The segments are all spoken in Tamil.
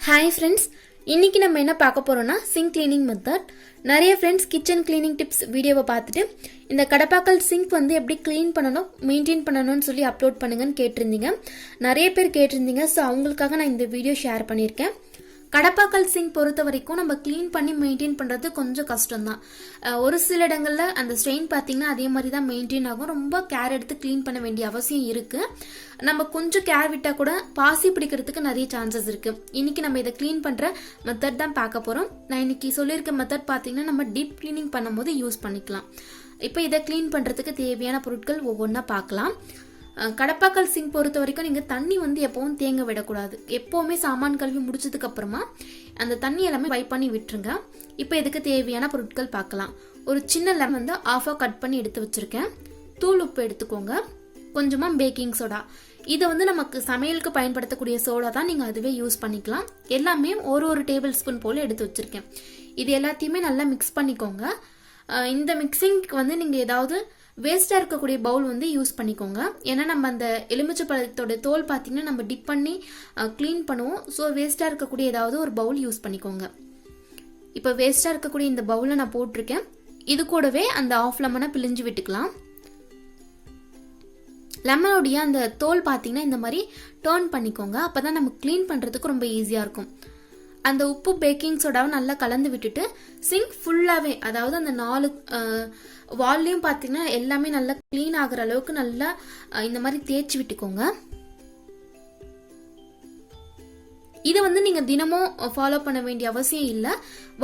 Hi friends, இன்னைக்கு நம்ம என்ன பார்க்க போறோம்னா சிங்க் கிளீனிங் மெத்தட். நிறைய ஃப்ரெண்ட்ஸ் கிச்சன் கிளீனிங் டிப்ஸ் வீடியோவை பார்த்துட்டு இந்த கடப்பாக்கல் சிங்க் வந்து எப்படி க்ளீன் பண்ணணும் மெயின்டைன் பண்ணணும்னு சொல்லி அப்லோட் பண்ணுங்கன்னு கேட்டிருந்தீங்க. நிறைய பேர் கேட்டிருந்தீங்க. ஸோ அவங்களுக்காக நான் இந்த வீடியோ ஷேர் பண்ணியிருக்கேன். கடப்பாக்கல் சிங்க் பொறுத்த வரைக்கும் நம்ம க்ளீன் பண்ணி மெயின்டைன் பண்ணுறது கொஞ்சம் கஷ்டம்தான். ஒரு சில இடங்களில் அந்த ஸ்ட்ரெயின் பார்த்தீங்கன்னா அதே மாதிரி தான் மெயின்டைன் ஆகும். ரொம்ப கேர் எடுத்து க்ளீன் பண்ண வேண்டிய அவசியம் இருக்குது. நம்ம கொஞ்சம் கேர் விட்டால் கூட பாசி பிடிக்கிறதுக்கு நிறைய சான்சஸ் இருக்குது. இன்றைக்கி நம்ம இதை க்ளீன் பண்ணுற மெத்தட் தான் பார்க்க போகிறோம். நான் இன்றைக்கி சொல்லியிருக்க மெத்தட் பார்த்தீங்கன்னா நம்ம டீப் க்ளீனிங் பண்ணும்போது யூஸ் பண்ணிக்கலாம். இப்போ இதை க்ளீன் பண்ணுறதுக்கு தேவையான பொருட்கள் ஒவ்வொன்றா பார்க்கலாம். கடப்பாக்கல் சிங்க் பொறுத்த வரைக்கும் நீங்கள் தண்ணி வந்து எப்பவும் தேங்க விடக்கூடாது. எப்போவுமே சாமான் கழுவி முடிச்சதுக்கு அப்புறமா அந்த தண்ணி எல்லாமே வைப் பண்ணி விட்டுருங்க. இப்போ இதுக்கு தேவையான பொருட்கள் பார்க்கலாம். ஒரு சின்ன லெமன் வந்து ஆஃபாக கட் பண்ணி எடுத்து வச்சுருக்கேன். தூள் உப்பு எடுத்துக்கோங்க. கொஞ்சமாக பேக்கிங் சோடா. இதை வந்து நமக்கு சமையலுக்கு பயன்படுத்தக்கூடிய சோடா தான், நீங்கள் அதுவே யூஸ் பண்ணிக்கலாம். எல்லாமே ஒரு டேபிள் ஸ்பூன் போல் எடுத்து வச்சுருக்கேன். இது எல்லாத்தையுமே நல்லா மிக்ஸ் பண்ணிக்கோங்க. இந்த மிக்சிங்க்கு வந்து நீங்கள் ஏதாவது வேஸ்ட்டாக இருக்கக்கூடிய பவுல் வந்து யூஸ் பண்ணிக்கோங்க. ஏன்னா நம்ம அந்த எலுமிச்சை பழத்தோட தோல் பார்த்தீங்கன்னா நம்ம டிப் பண்ணி க்ளீன் பண்ணுவோம். ஸோ வேஸ்ட்டாக இருக்கக்கூடிய ஏதாவது ஒரு பவுல் யூஸ் பண்ணிக்கோங்க. இப்போ வேஸ்ட்டாக இருக்கக்கூடிய இந்த பவுலை நான் போட்டிருக்கேன். இது கூடவே அந்த ஆஃப் லெமனை பிழிஞ்சு விட்டுக்கலாம். லெமனோடைய அந்த தோல் பார்த்தீங்கன்னா இந்த மாதிரி டர்ன் பண்ணிக்கோங்க. அப்போ தான் நம்ம க்ளீன் பண்ணுறதுக்கு ரொம்ப ஈஸியாக இருக்கும். அந்த உப்பு பேக்கிங் சோடாவை நல்லா கலந்து விட்டுட்டு சிங்க் ஃபுல்லாகவே, அதாவது அந்த 4 வால்லையும் பார்த்தீங்கன்னா எல்லாமே நல்லா க்ளீன் ஆகிற அளவுக்கு நல்லா இந்த மாதிரி தேய்ச்சி விட்டுக்கோங்க. இதை வந்து நீங்கள் தினமும் ஃபாலோ பண்ண வேண்டிய அவசியம் இல்லை.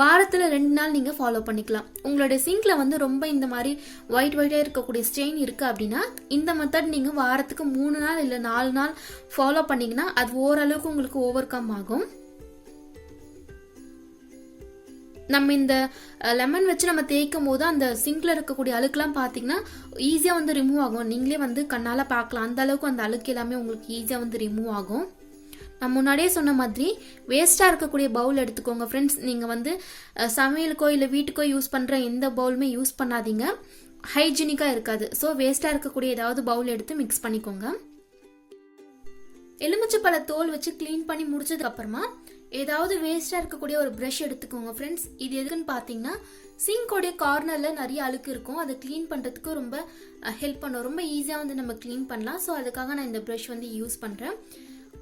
வாரத்தில் 2 நாள் நீங்கள் ஃபாலோ பண்ணிக்கலாம். உங்களுடைய சிங்கில் வந்து ரொம்ப இந்த மாதிரி ஒயிட்டாக இருக்கக்கூடிய ஸ்டெயின் இருக்குது அப்படின்னா இந்த மெத்தட் நீங்கள் வாரத்துக்கு 3 நாள் இல்லை 4 நாள் ஃபாலோ பண்ணிங்கன்னா அது ஓரளவுக்கு உங்களுக்கு ஓவர் கம் ஆகும். நம்ம இந்த லெமன் வச்சு நம்ம தேய்க்கும் போது அந்த சிங்கில் இருக்கக்கூடிய அழுக்கெல்லாம் பார்த்தீங்கன்னா ஈஸியாக வந்து ரிமூவ் ஆகும். நீங்களே வந்து கண்ணால் பார்க்கலாம். அந்த அளவுக்கு அந்த அழுக்கு எல்லாமே உங்களுக்கு ஈஸியாக வந்து ரிமூவ் ஆகும். நான் முன்னாடியே சொன்ன மாதிரி வேஸ்ட்டாக இருக்கக்கூடிய பவுல் எடுத்துக்கோங்க ஃப்ரெண்ட்ஸ். நீங்கள் வந்து சமையலுக்கோ இல்லை வீட்டுக்கோ யூஸ் பண்ணுற எந்த பவுலுமே யூஸ் பண்ணாதீங்க. ஹைஜீனிக்காக இருக்காது. ஸோ வேஸ்ட்டாக இருக்கக்கூடிய ஏதாவது பவுல் எடுத்து மிக்ஸ் பண்ணிக்கோங்க. எலுமிச்சை பழ தோல் வச்சு க்ளீன் பண்ணி முடிச்சதுக்கு அப்புறமா ஏதாவது வேஸ்ட்டாக இருக்கக்கூடிய ஒரு ப்ரஷ் எடுத்துக்கோங்க ஃப்ரெண்ட்ஸ். இது எதுக்குன்னு பார்த்தீங்கன்னா சிங்கோடைய கார்னரில் நிறைய அழுக்கு இருக்கும். அதை க்ளீன் பண்ணுறதுக்கு ரொம்ப ஹெல்ப் பண்ணும். ரொம்ப ஈஸியாக வந்து நம்ம க்ளீன் பண்ணலாம். ஸோ அதுக்காக நான் இந்த ப்ரஷ் வந்து யூஸ் பண்ணுறேன்.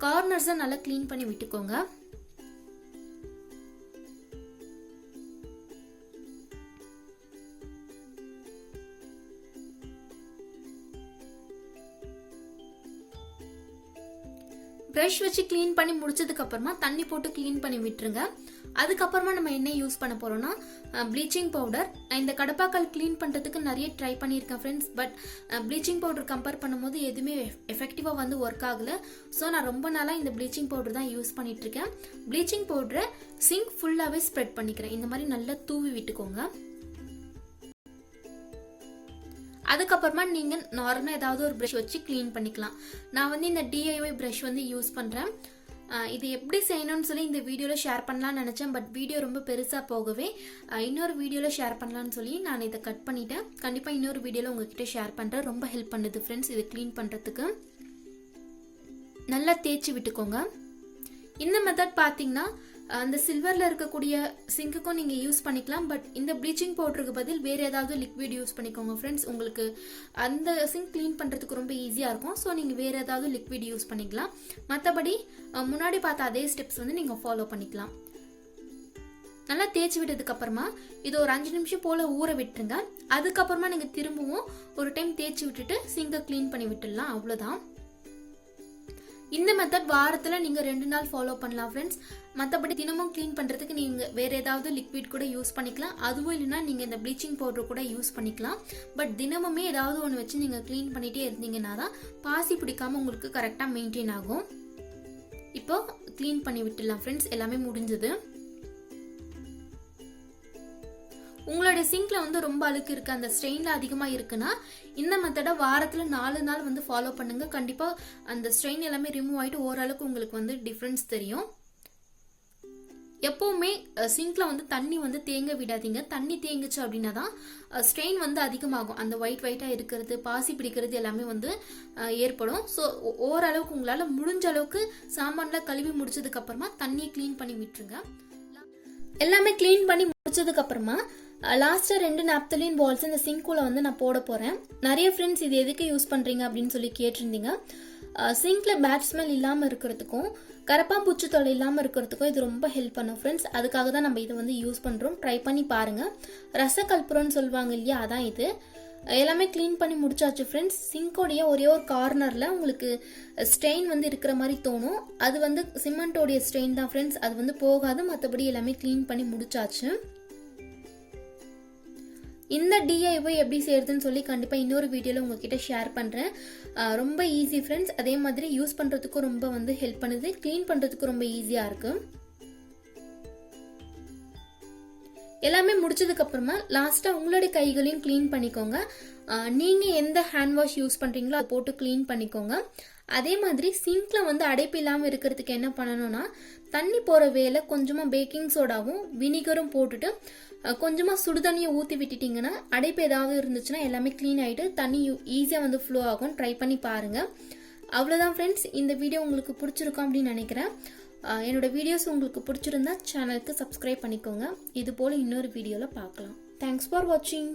கார்னர்ஸை நல்லா க்ளீன் பண்ணி விட்டுக்கோங்க. ப்ரஷ் வச்சு க்ளீன் பண்ணி முடிச்சதுக்கு அப்புறமா தண்ணி போட்டு க்ளீன் பண்ணி விட்டுருங்க. அதுக்கப்புறமா நம்ம என்ன யூஸ் பண்ண போறோம்னா ப்ளீச்சிங் பவுடர். இந்த கடப்பாக்கல் க்ளீன் பண்ணுறதுக்கு நிறைய ட்ரை பண்ணியிருக்கேன் friends. But bleaching powder compare பண்ணும்போது எதுவுமே எஃபெக்டிவாக வந்து ஒர்க் ஆகலை. ஸோ நான் ரொம்ப நாளாக இந்த ப்ளீச்சிங் பவுடர் தான் யூஸ் பண்ணிட்டு இருக்கேன். ப்ளீச்சிங் பவுடரை சிங்க் ஃபுல்லாகவே ஸ்ப்ரெட் பண்ணிக்கிறேன். இந்த மாதிரி நல்லா தூவி விட்டுக்கோங்க. அதுக்கப்புறமா நீங்கள் நார்மலாக ஏதாவது ஒரு ப்ரஷ் வச்சு க்ளீன் பண்ணிக்கலாம். நான் வந்து இந்த DIY ப்ரஷ் வந்து யூஸ் பண்ணுறேன். இது எப்படி செய்யணும்னு சொல்லி இந்த வீடியோவில் ஷேர் பண்ணலான்னு நினச்சேன். பட் வீடியோ ரொம்ப பெருசாக போகவே இன்னொரு வீடியோவில் ஷேர் பண்ணலான்னு சொல்லி நான் இதை கட் பண்ணிட்டேன். கண்டிப்பாக இன்னொரு வீடியோவில் உங்ககிட்ட ஷேர் பண்ணுறேன். ரொம்ப ஹெல்ப் பண்ணுது ஃப்ரெண்ட்ஸ் இதை க்ளீன் பண்ணுறதுக்கு. நல்லா தேய்ச்சி விட்டுக்கோங்க. இந்த மெத்தட் பார்த்தீங்கன்னா அந்த சில்வரில் இருக்கக்கூடிய சிங்க்குக்கும் நீங்கள் யூஸ் பண்ணிக்கலாம். பட் இந்த ப்ளீச்சிங் பவுடருக்கு பதில் வேறு ஏதாவது லிக்விட் யூஸ் பண்ணிக்கோங்க ஃப்ரெண்ட்ஸ். உங்களுக்கு அந்த சிங்க் க்ளீன் பண்ணுறதுக்கு ரொம்ப ஈஸியாக இருக்கும். ஸோ நீங்கள் வேறு ஏதாவது லிக்விட் யூஸ் பண்ணிக்கலாம். மற்றபடி முன்னாடி பார்த்த அதே ஸ்டெப்ஸ் வந்து நீங்கள் ஃபாலோ பண்ணிக்கலாம். நல்லா தேய்ச்சி விட்டதுக்கு அப்புறமா இது ஒரு 5 நிமிஷம் போல் ஊற விட்டுருங்க. அதுக்கப்புறமா நீங்கள் திரும்பவும் ஒரு டைம் தேய்ச்சி விட்டுட்டு சிங்கை க்ளீன் பண்ணி விட்டுடலாம். அவ்வளோதான். இந்த மெத்தட் வாரத்தில் நீங்கள் 2 நாள் ஃபாலோ பண்ணலாம் ஃப்ரெண்ட்ஸ். மற்றபடி தினமும் க்ளீன் பண்ணுறதுக்கு நீங்கள் வேறு ஏதாவது லிக்விட் கூட யூஸ் பண்ணிக்கலாம். அதுவும் இல்லைன்னா நீங்கள் இந்த ப்ளீச்சிங் பவுடர் கூட யூஸ் பண்ணிக்கலாம். பட் தினமுமே ஏதாவது ஒன்று வச்சு நீங்கள் க்ளீன் பண்ணிகிட்டே இருந்தீங்கன்னா தான் பாசி பிடிக்காமல் உங்களுக்கு கரெக்டாக மெயின்டைன் ஆகும். இப்போ க்ளீன் பண்ணி விட்டுடலாம் ஃப்ரெண்ட்ஸ். எல்லாமே முடிஞ்சது. உங்களுடைய சிங்க்ல வந்து ரொம்ப அழுக்கு இருக்கு, அந்த ஸ்ட்ரெயின்ல அதிகமாக இருக்குன்னா இந்த மெத்தடை வாரத்தில் 4 நாள் வந்து ஃபாலோ பண்ணுங்க. கண்டிப்பாக அந்த ஸ்ட்ரெயின் எல்லாமே ரிமூவ் ஆகிட்டு ஓரளவுக்கு உங்களுக்கு வந்து டிஃப்ரென்ஸ் தெரியும். எப்போவுமே சிங்க்ல வந்து தண்ணி வந்து தேங்க விடாதீங்க. தண்ணி தேங்குச்சு அப்படின்னா தான் ஸ்ட்ரெயின் வந்து அதிகமாகும். அந்த ஒயிட்டாக இருக்கிறது, பாசி பிடிக்கிறது எல்லாமே வந்து ஏற்படும். ஸோ ஓரளவுக்கு உங்களால் முடிஞ்ச அளவுக்கு சாமான்லாம் கழுவி முடிச்சதுக்கு அப்புறமா தண்ணியை க்ளீன் பண்ணி விட்டுருங்க. எல்லாமே க்ளீன் பண்ணி முடிச்சதுக்கு அப்புறமா லாஸ்ட்டாக 2 நாப்தலின் பால்ஸ் இந்த சிங்க்குள்ள வந்து நான் போட போகிறேன். நிறைய ஃப்ரெண்ட்ஸ் இது எதுக்கு யூஸ் பண்ணுறீங்க அப்படின்னு சொல்லி கேட்டிருந்தீங்க. சிங்க்ல பேட் ஸ்மெல் இல்லாமல் இருக்கிறதுக்கும் கரப்பாம்பூச்சி தொல்லை இல்லாமல் இருக்கிறதுக்கும் இது ரொம்ப ஹெல்ப் பண்ணும் ஃப்ரெண்ட்ஸ். அதுக்காக தான் நம்ம இதை வந்து யூஸ் பண்ணுறோம். ட்ரை பண்ணி பாருங்கள். ரசக்கல்புரம்னு சொல்லுவாங்க இல்லையா, அதான் இது. எல்லாமே க்ளீன் பண்ணி முடிச்சாச்சு ஃப்ரெண்ட்ஸ். சிங்கோடைய ஒரே ஒரு கார்னரில் உங்களுக்கு ஸ்ட்ரெயின் வந்து இருக்கிற மாதிரி தோணும். அது வந்து சிமெண்டோடைய ஸ்ட்ரெயின் தான் ஃப்ரெண்ட்ஸ். அது வந்து போகாது. மற்றபடி எல்லாமே க்ளீன் பண்ணி முடிச்சாச்சு. இந்த DIY எப்படி செய்யறதுன்னு சொல்லி கண்டிப்பாக இன்னொரு வீடியோவில் உங்ககிட்ட ஷேர் பண்ணுறேன். ரொம்ப ஈஸி ஃப்ரெண்ட்ஸ். அதே மாதிரி யூஸ் பண்ணுறதுக்கும் ரொம்ப வந்து ஹெல்ப் பண்ணுது. க்ளீன் பண்ணுறதுக்கும் ரொம்ப ஈஸியாக இருக்குது. எல்லாமே முடிச்சதுக்கு அப்புறமா லாஸ்ட்டாக உங்களுடைய கைகளையும் க்ளீன் பண்ணிக்கோங்க. நீங்கள் எந்த ஹேண்ட் வாஷ் யூஸ் பண்ணுறீங்களோ அதை போட்டு க்ளீன் பண்ணிக்கோங்க. அதே மாதிரி சிங்க்ல வந்து அடைப்பு இல்லாமல் இருக்கிறதுக்கு என்ன பண்ணணும்னா, தண்ணி போகிற வேலை கொஞ்சமாக பேக்கிங் சோடாவும் வினிகரும் போட்டுட்டு கொஞ்சமாக சுடுதண்ணியை ஊற்றி விட்டுட்டிங்கன்னா அடைப்பு ஏதாவது இருந்துச்சுன்னா எல்லாமே க்ளீன் ஆகிட்டு தண்ணி ஈஸியாக வந்து ஃப்ளோ ஆகும். ட்ரை பண்ணி பாருங்கள். அவ்வளோதான் ஃப்ரெண்ட்ஸ். இந்த வீடியோ உங்களுக்கு பிடிச்சிருக்கும் அப்படின்னு நினைக்கிறேன். என்னோட வீடியோஸ் உங்களுக்கு பிடிச்சிருந்தா சேனலுக்கு சப்ஸ்கிரைப் பண்ணிக்கோங்க. இது போல் இன்னொரு வீடியோவில் பார்க்கலாம். தேங்க்ஸ் ஃபார் வாட்சிங்.